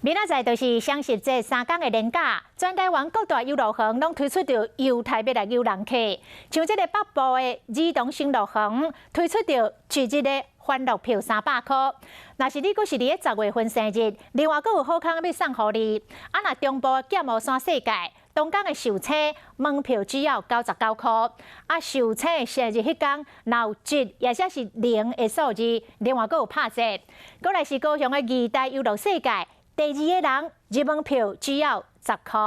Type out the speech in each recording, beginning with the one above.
明仔载就是双十节3天的连假，全台湾各大游乐园拢推出着游台要来游人客，像这个北部的儿童新乐园推出着1日的欢乐票300块。若是你阁是伫10月份生日，另外阁有好康要送互你。若中部剑湖山世界东港的寿车门票只要99块，寿车生日迄天若有1也者是0的数字，另外阁有拍折。阁来是高雄的二代游乐世界。第2个人入门票只要10块。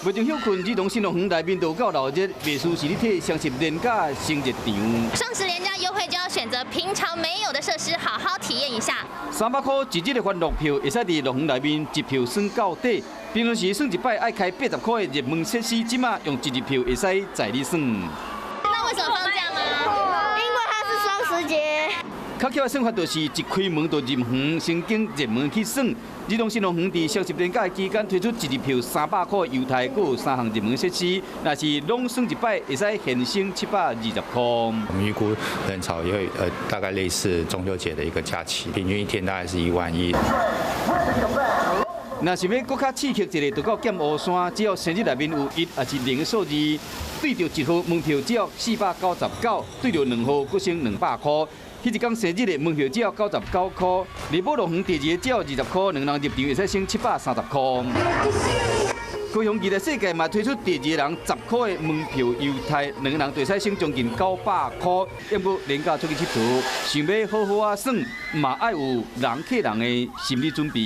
未曾休困，儿童新乐园内面都够闹热，袂输是你睇双十连假生日场。双十连假优惠就要选择平常没有的设施，好好体验一下。300块1日的欢乐票，会使伫乐园内面一票算到底。平常时算一摆爱开80块的热门设施，即马用1日票会使载你算。那为什么放假吗？因为它是双十节。较巧的算法就是一开门就入园，先经热门去算。儿童新乐园伫双十连假期间推出1日票300块游台，阁有3项热门设施，若是拢算一摆，会使现省720块。我们预估人潮也会大概类似中秋节的一个假期，平均一天大概是1万1。若是要搁较刺激一个，就到剑湖山，只要生日内面有1也是0的数字，对着1号门票只要499，对着2号阁省200块。迄一天生日的门票只要99块，丽宝乐园第2个只要20块，2人入场会使省730块。高雄二代世界嘛推出第2个人10块的门票优待，2人就使省将近900块。要不连假出去佚佗，想要好好啊耍，嘛爱有人客人的心理准备。